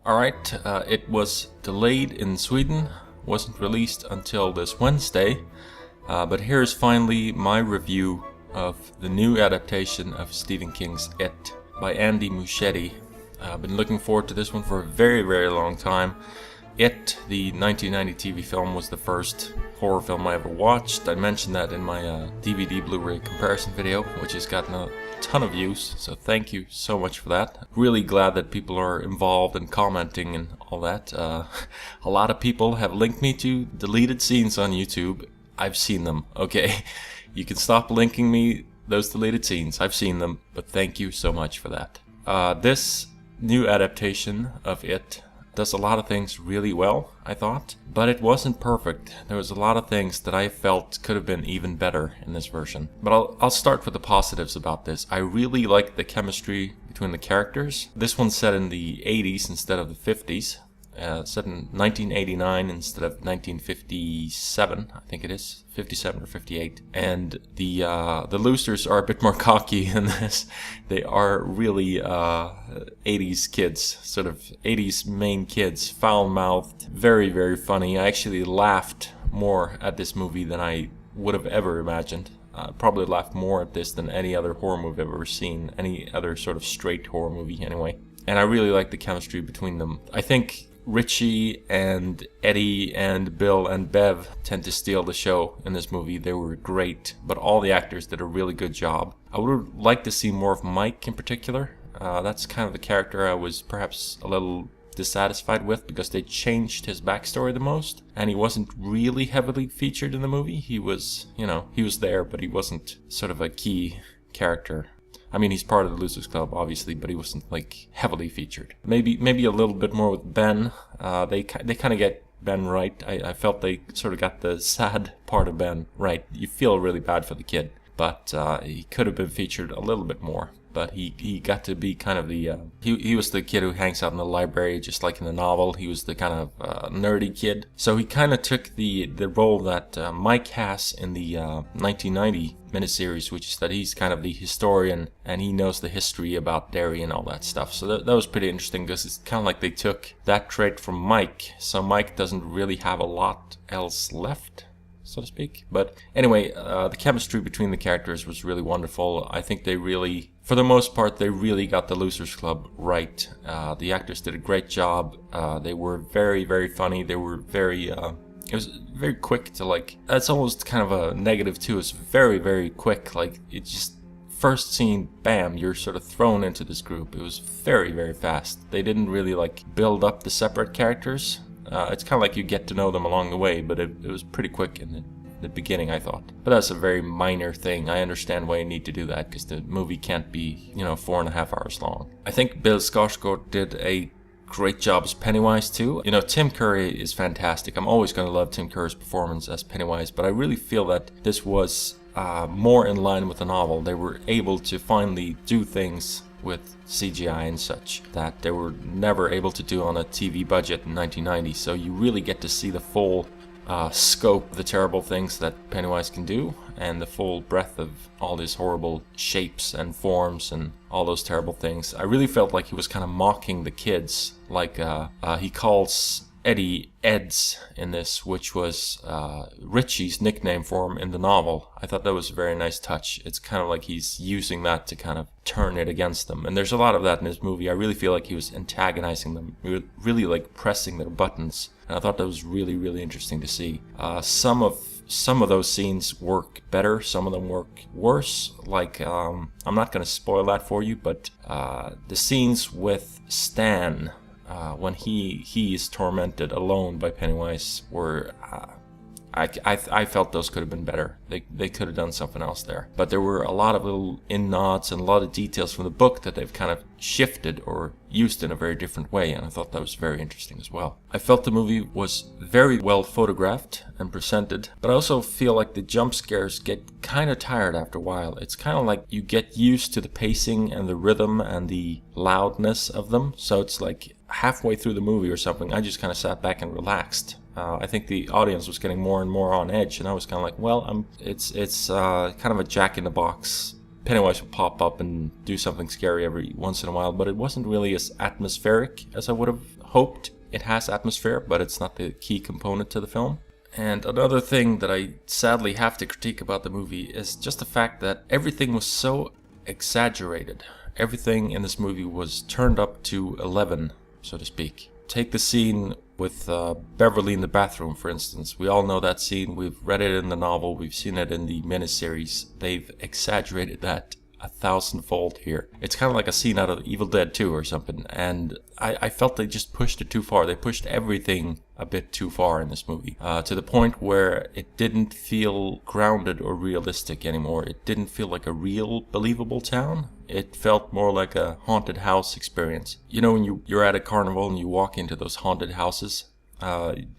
Alright, it was delayed in Sweden, wasn't released until this Wednesday, but here's finally my review of the new adaptation of Stephen King's It by Andy Muschietti. I've been looking forward to this one for a very, very long time. It, the 1990 TV film, was the first horror film I ever watched. I mentioned that in my DVD Blu-ray comparison video, which has gotten a ton of views, so thank you so much for that. Really glad that people are involved and commenting and all that. A lot of people have linked me to deleted scenes on YouTube. I've seen them, okay? You can stop linking me those deleted scenes. I've seen them, but thank you so much for that. This new adaptation of It does a lot of things really well, I thought, but it wasn't perfect. There was a lot of things that I felt could have been even better in this version. But I'll start with the positives about this. I really like the chemistry between the characters. This one's set in the 80s instead of the 50s. Set in 1989 instead of 1957, I think it is, 57 or 58. And the losers are a bit more cocky in this. They are really 80s kids, sort of 80s main kids, foul-mouthed, very, very funny. I actually laughed more at this movie than I would have ever imagined. Probably laughed more at this than any other horror movie I've ever seen, any other sort of straight horror movie anyway. And I really like the chemistry between them. I think Richie and Eddie and Bill and Bev tend to steal the show in this movie. They were great, but all the actors did a really good job. I would have liked to see more of Mike in particular. That's kind of the character I was perhaps a little dissatisfied with because they changed his backstory the most, and he wasn't really heavily featured in the movie. He was, he was there, but he wasn't sort of a key character. I mean, he's part of the Losers Club, obviously, but he wasn't, heavily featured. Maybe a little bit more with Ben. They kind of get Ben right. I felt they sort of got the sad part of Ben right. You feel really bad for the kid, but he could have been featured a little bit more. But he got to be kind of the... He was the kid who hangs out in the library, just like in the novel. He was the kind of nerdy kid. So he kind of took the role that Mike has in the 1990 miniseries, which is that he's kind of the historian, and he knows the history about Derry and all that stuff. So that was pretty interesting, because it's kind of like they took that trait from Mike. So Mike doesn't really have a lot else left, so to speak. But anyway, the chemistry between the characters was really wonderful. I think they really, for the most part, they really got the Losers Club right. The actors did a great job. They were very, very funny. They were very... it was very quick to that's almost kind of a negative too. It's very, very quick. It just, first scene, bam, you're sort of thrown into this group. It was very, very fast. They didn't really build up the separate characters. It's kind of like you get to know them along the way, but it was pretty quick in the beginning, I thought. But that's a very minor thing. I understand why you need to do that, because the movie can't be, 4.5 hours long. I think Bill Skarsgård did a great job as Pennywise too. Tim Curry is fantastic. I'm always going to love Tim Curry's performance as Pennywise, but I really feel that this was more in line with the novel. They were able to finally do things with CGI and such that they were never able to do on a TV budget in 1990. So you really get to see the full scope of the terrible things that Pennywise can do, and the full breadth of all these horrible shapes and forms and all those terrible things. I really felt like he was kind of mocking the kids. He calls Eddie Eds in this, which was Richie's nickname for him in the novel. I thought that was a very nice touch. It's kind of like he's using that to kind of turn it against them. And there's a lot of that in this movie. I really feel like he was antagonizing them, really pressing their buttons. And I thought that was really, really interesting to see. Some of those scenes work better, some of them work worse. I'm not going to spoil that for you, but the scenes with Stan, when he is tormented alone by Pennywise, were... I felt those could have been better. They could have done something else there. But there were a lot of little in-nods and a lot of details from the book that they've kind of shifted or used in a very different way, and I thought that was very interesting as well. I felt the movie was very well photographed and presented, but I also feel like the jump scares get kind of tired after a while. It's kind of like you get used to the pacing and the rhythm and the loudness of them, so it's like halfway through the movie or something, I just kind of sat back and relaxed. I think the audience was getting more and more on edge, and I was kind of like, well, it's kind of a jack-in-the-box Pennywise would pop up and do something scary every once in a while, but it wasn't really as atmospheric as I would have hoped. It has atmosphere, but it's not the key component to the film. And another thing that I sadly have to critique about the movie is just the fact that everything was so exaggerated. Everything in this movie was turned up to 11, so to speak. Take the scene with Beverly in the bathroom, for instance. We all know that scene. We've read it in the novel. We've seen it in the miniseries. They've exaggerated that 1,000-fold here. It's kind of like a scene out of Evil Dead 2 or something. And I felt they just pushed it too far. They pushed everything a bit too far in this movie. To the point where it didn't feel grounded or realistic anymore. It didn't feel like a real, believable town. It felt more like a haunted house experience. You know, when you're at a carnival and you walk into those haunted houses,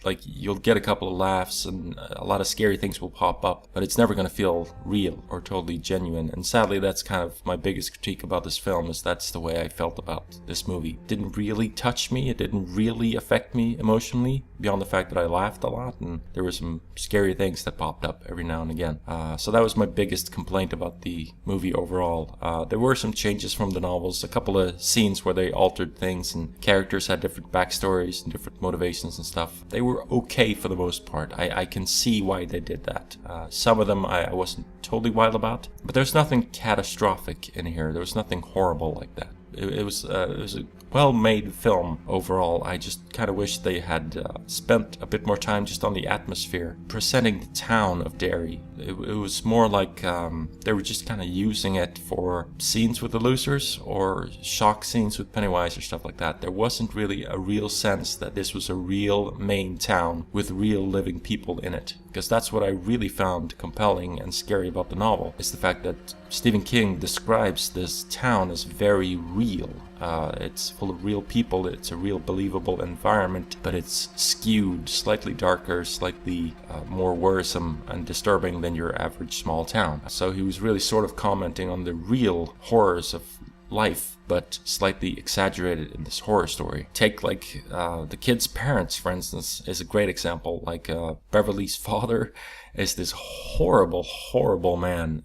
like you'll get a couple of laughs and a lot of scary things will pop up, but it's never going to feel real or totally genuine. And sadly, that's kind of my biggest critique about this film, is that's the way I felt about this movie. It didn't really touch me. It didn't really affect me emotionally, beyond the fact that I laughed a lot and there were some scary things that popped up every now and again. So that was my biggest complaint about the movie overall. There were some changes from the novels, a couple of scenes where they altered things and characters had different backstories and different motivations and stuff. They were okay for the most part. I can see why they did that. Some of them I wasn't totally wild about, but there's nothing catastrophic in here. There was nothing horrible like that. It was a well-made film overall. I just kind of wish they had spent a bit more time just on the atmosphere, presenting the town of Derry. It was more like they were just kind of using it for scenes with the losers or shock scenes with Pennywise or stuff like that. There wasn't really a real sense that this was a real main town with real living people in it. Because that's what I really found compelling and scary about the novel, is the fact that Stephen King describes this town as very real. It's full of real people, it's a real believable environment, but it's skewed, slightly darker, slightly more worrisome and disturbing than your average small town. So he was really sort of commenting on the real horrors of life, but slightly exaggerated in this horror story. Take like the kid's parents, for instance, is a great example. Like Beverly's father is this horrible man.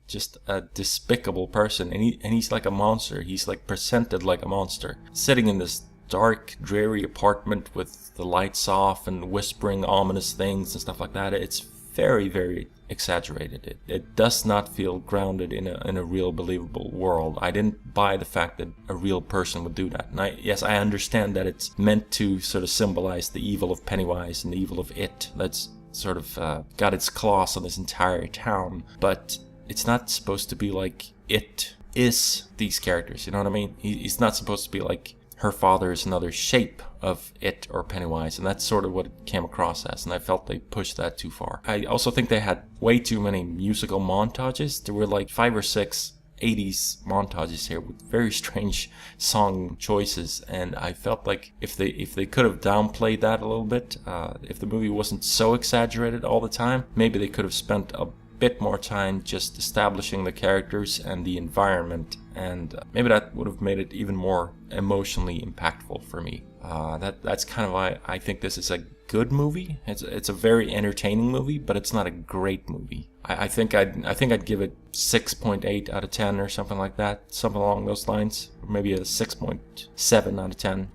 Just a despicable person, and he's like a monster. He's like presented like a monster, sitting in this dark, dreary apartment with the lights off and whispering ominous things and stuff like that. It's very exaggerated. It does not feel grounded in a real, believable world. I didn't buy the fact that a real person would do that. And yes, I understand that it's meant to sort of symbolize the evil of Pennywise and the evil of it. That's sort of got its claws on this entire town, but it's not supposed to be like it is these characters, you know what I mean? He's not supposed to be like her father is another shape of it or Pennywise, and that's sort of what it came across as, and I felt they pushed that too far. I also think they had way too many musical montages. There were like 5 or 6 80s montages here with very strange song choices, and I felt like if they could have downplayed that a little bit, if the movie wasn't so exaggerated all the time, maybe they could have spent a bit more time just establishing the characters and the environment, and maybe that would have made it even more emotionally impactful for me. That's kind of why I think this is a good movie. It's a very entertaining movie, but it's not a great movie. I think I'd give it 6.8 out of 10 or something like that, something along those lines, or maybe a 6.7 out of 10.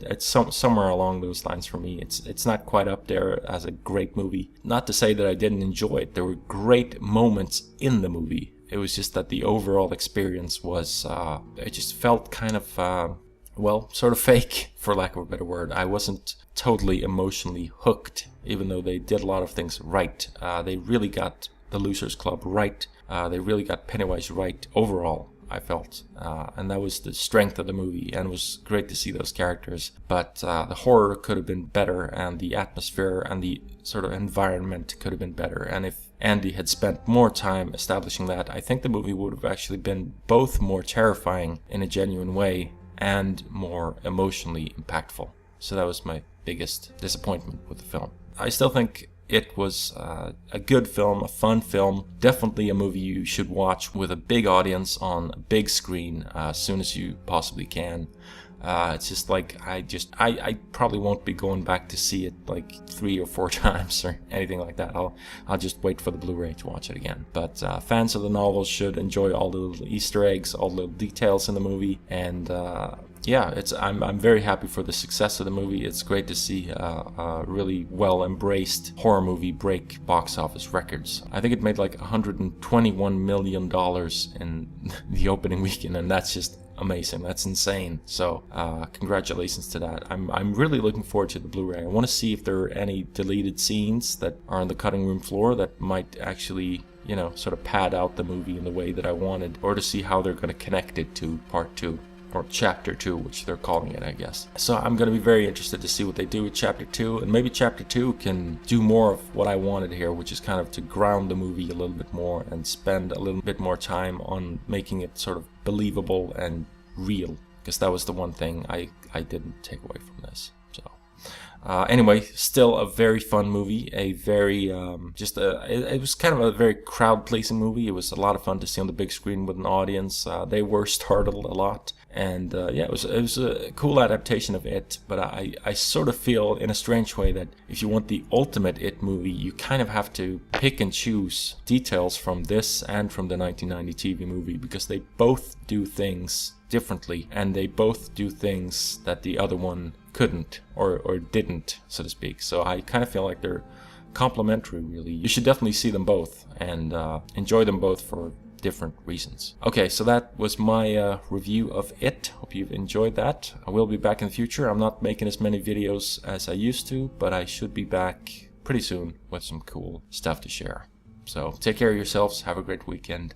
It's somewhere along those lines for me. It's not quite up there as a great movie. Not to say that I didn't enjoy it. There were great moments in the movie. It was just that the overall experience was, it just felt kind of, sort of fake, for lack of a better word. I wasn't totally emotionally hooked, even though they did a lot of things right. They really got the Losers Club right. They really got Pennywise right overall, I felt, and that was the strength of the movie, and it was great to see those characters. But the horror could have been better, and the atmosphere and the sort of environment could have been better. And if Andy had spent more time establishing that, I think the movie would have actually been both more terrifying in a genuine way and more emotionally impactful. So that was my biggest disappointment with the film. I still think it was a good film, a fun film, definitely a movie you should watch with a big audience on a big screen as soon as you possibly can. It's just like I probably won't be going back to see it like 3 or 4 times or anything like that. I'll just wait for the Blu-ray to watch it again. But fans of the novels should enjoy all the little Easter eggs, all the little details in the movie, and yeah, I'm very happy for the success of the movie. It's great to see a really well embraced horror movie break box office records. I think it made like $121 million in the opening weekend, and that's just amazing. That's insane. So congratulations to that. I'm really looking forward to the Blu-ray. I want to see if there are any deleted scenes that are on the cutting room floor that might actually, you know, sort of pad out the movie in the way that I wanted, or to see how they're going to connect it to part 2. Or chapter 2, which they're calling it, I guess. So I'm going to be very interested to see what they do with chapter 2, and maybe chapter 2 can do more of what I wanted here, which is kind of to ground the movie a little bit more and spend a little bit more time on making it sort of believable and real, because that was the one thing I didn't take away from this. So anyway, still a very fun movie, a very it was kind of a very crowd-pleasing movie. It was a lot of fun to see on the big screen with an audience. They were startled a lot, and yeah, it was a cool adaptation of It. But I sort of feel in a strange way that if you want the ultimate It movie, you kind of have to pick and choose details from this and from the 1990 TV movie, because they both do things differently, and they both do things that the other one couldn't or didn't, so to speak. So I kind of feel like they're complementary, really. You should definitely see them both and enjoy them both for different reasons. Okay, so that was my review of It. Hope you've enjoyed that. I will be back in the future. I'm not making as many videos as I used to, but I should be back pretty soon with some cool stuff to share. So take care of yourselves. Have a great weekend.